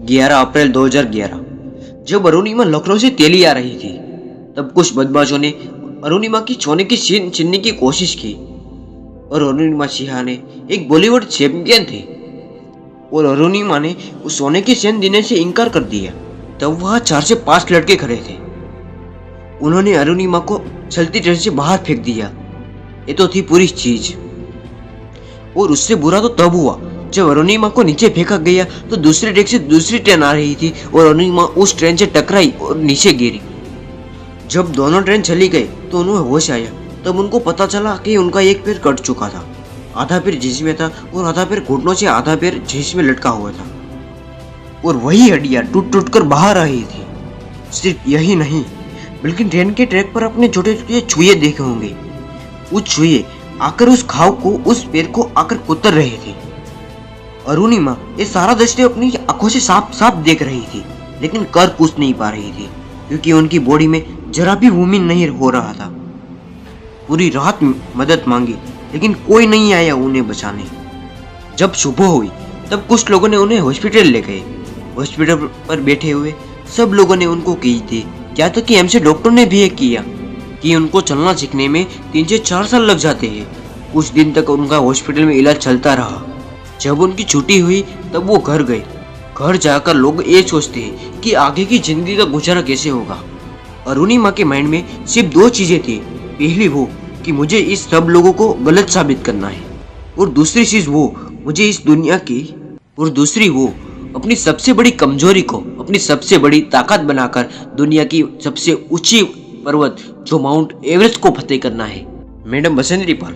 11 अप्रैल 2011 जब अरुणिमा लखनऊ से दिल्ली आ रही थी, तब कुछ बदमाशों ने अरुणिमा की सोने की चेन छीनने की कोशिश की। और अरुणिमा सिन्हा ने एक बॉलीवुड चैंपियन थे और अरुणिमा ने उस सोने की चेन देने से इनकार कर दिया। तब वहां 4 से 5 लड़के खड़े थे। उन्होंने अरुणिमा को चलती ट्रेन से बाहर फेंक दिया। ये तो थी पूरी चीज। और उससे बुरा तो तब हुआ जब अरुणिमा को नीचे फेंका गया तो दूसरे डेक से दूसरी ट्रेन आ रही थी और अरुणिमा उस ट्रेन से टकराई और नीचे गिरी। जब दोनों ट्रेन चली गई तो उन्हें होश आया। तब उनको पता चला कि उनका एक पैर कट चुका था, आधा पैर जिसमें था और आधा पैर घुटनों से आधा पैर जिसमें लटका हुआ था। और वही हड्डियां टूट टूट कर बाहर आ रही थी। सिर्फ यही नहीं बल्कि ट्रेन के ट्रैक पर अपने छोटे छोटे छुए देखे होंगे। उस छुए आकर उस घाव को, उस पैर को आकर कुतर रहे थे। अरुणिमा ये सारा दृश्य अपनी आंखों से साफ साफ देख रही थी, लेकिन कर कुछ नहीं पा रही थी क्योंकि उनकी बॉडी में जरा भी वूमिन नहीं हो रहा था। पूरी रात मदद मांगी लेकिन कोई नहीं आया उन्हें बचाने। जब सुबह हुई तब कुछ लोगों ने उन्हें हॉस्पिटल ले गए। हॉस्पिटल पर बैठे हुए सब लोगों ने उनको की थी, क्या तो कि एमसी डॉक्टर ने भी एक किया कि उनको चलना सीखने में 3 से 4 साल लग जाते हैं। कुछ दिन तक उनका हॉस्पिटल में इलाज चलता रहा। जब उनकी छुट्टी हुई तब वो घर गए। घर जाकर लोग ये सोचते हैं कि आगे की जिंदगी का गुजारा कैसे होगा। अरुणिमा के माइंड में सिर्फ 2 चीजें थी। पहली वो कि मुझे इस सब लोगों को गलत साबित करना है, और दूसरी चीज वो मुझे इस दुनिया की, और दूसरी वो अपनी सबसे बड़ी कमजोरी को अपनी सबसे बड़ी ताकत बनाकर दुनिया की सबसे ऊंची पर्वत जो माउंट एवरेस्ट को फतेह करना है। मैडम बसंती पाल,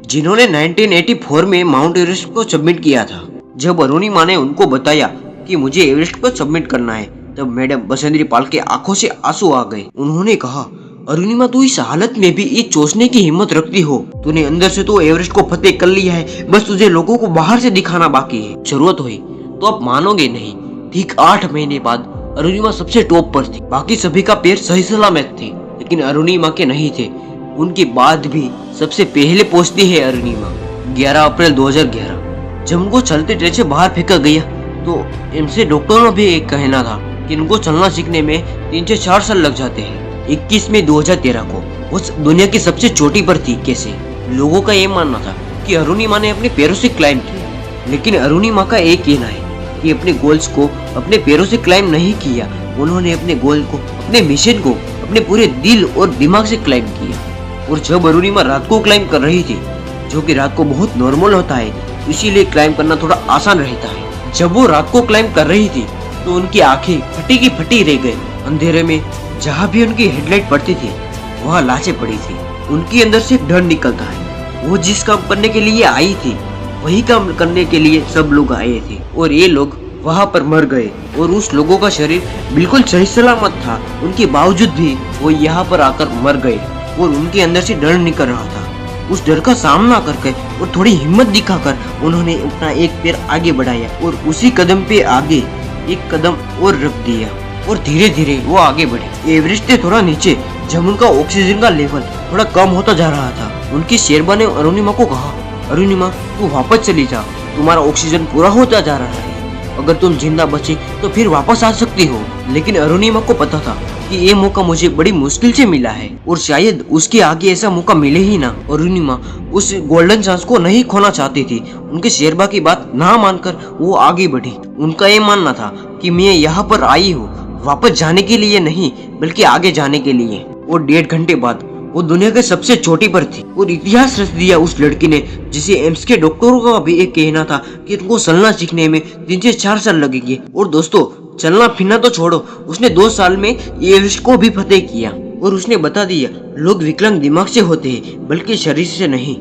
जिन्होंने 1984 में माउंट एवरेस्ट को सबमिट किया था, जब अरुणिमा ने उनको बताया कि मुझे एवरेस्ट को सबमिट करना है, तब मैडम बसंती पाल के आंखों से आंसू आ गए। उन्होंने कहा, अरुणिमा तू इस हालत में भी ये सोचने की हिम्मत रखती हो। तूने अंदर से तो एवरेस्ट को फतेह कर लिया है, बस तुझे लोगों को बाहर से दिखाना बाकी है। जरूरत हुई तो आप मानोगे नहीं, ठीक 8 महीने बाद अरुणिमा सबसे टॉप पर थी। बाकी सभी का पैर सही सलामत थे, लेकिन अरुणिमा के नहीं थे। उनके बाद भी सबसे पहले पहुंचती है अरुणिमा। 11 अप्रैल 2011 जब उनको चलते ट्रेन से बाहर फेंका गया तो इनसे डॉक्टरों भी एक कहना था कि इनको चलना सीखने में 3 से 4 साल लग जाते हैं। 21 मई 2013 को उस दुनिया की सबसे चोटी पर थी। कैसे लोगों का ये मानना था कि अरुणिमा ने अपने पैरों से क्लाइंब किया, लेकिन अरुणिमा का एक कहना है कि अपने गोल्स को अपने पैरों से क्लाइंब नहीं किया। उन्होंने अपने गोल को, अपने मिशन को अपने पूरे दिल और दिमाग से क्लाइंब किया। और जब अरुणिमा रात को क्लाइंब कर रही थी, जो कि रात को बहुत नॉर्मल होता है, इसीलिए क्लाइंब करना थोड़ा आसान रहता है। जब वो रात को क्लाइंब कर रही थी तो उनकी आंखें फटी की फटी रह गई। अंधेरे में जहाँ भी उनकी हेडलाइट पड़ती थी वहाँ लाशें पड़ी थी। उनके अंदर से डर निकलता है। वो जिस काम करने के लिए आई थी वही काम करने के लिए सब लोग आए थे, और ये लोग वहाँ पर मर गए। और उस लोगों का शरीर बिल्कुल सही सलामत था, उनके बावजूद भी वो यहाँ पर आकर मर गए। और उनके अंदर से डर निकल रहा था। उस डर का सामना करके और थोड़ी हिम्मत दिखाकर उन्होंने अपना एक पैर आगे बढ़ाया और उसी कदम पे आगे एक कदम और रख दिया, और धीरे धीरे वो आगे बढ़े। एवरेस्ट से थोड़ा नीचे जब उनका ऑक्सीजन का लेवल थोड़ा कम होता जा रहा था, उनकी शेरबा ने अरुणिमा को कहा, अरुणिमा तू वापस चली जा, तुम्हारा ऑक्सीजन पूरा होता जा रहा है। अगर तुम जिंदा बची तो फिर वापस आ सकती हो। लेकिन अरुणिमा को पता था कि ये मौका मुझे बड़ी मुश्किल से मिला है और शायद उसके आगे ऐसा मौका मिले ही ना। अरुणिमा उस गोल्डन चांस को नहीं खोना चाहती थी। उनके शेरबा की बात ना मानकर वो आगे बढ़ी। उनका ये मानना था कि मैं यहाँ पर आई हूँ वापस जाने के लिए नहीं, बल्कि आगे जाने के लिए। और 1.5 घंटे बाद वो दुनिया के सबसे चोटी पर थी और इतिहास रच दिया उस लड़की ने, जिसे एम्स के डॉक्टरों का भी एक कहना था कि उनको चलना सीखने में 3 से 4 साल लगेंगे। और दोस्तों, चलना फिरना तो छोड़ो, उसने 2 साल में एवरेस्ट को भी फतेह किया। और उसने बता दिया, लोग विकलांग दिमाग से होते हैं, बल्कि शरीर से नहीं।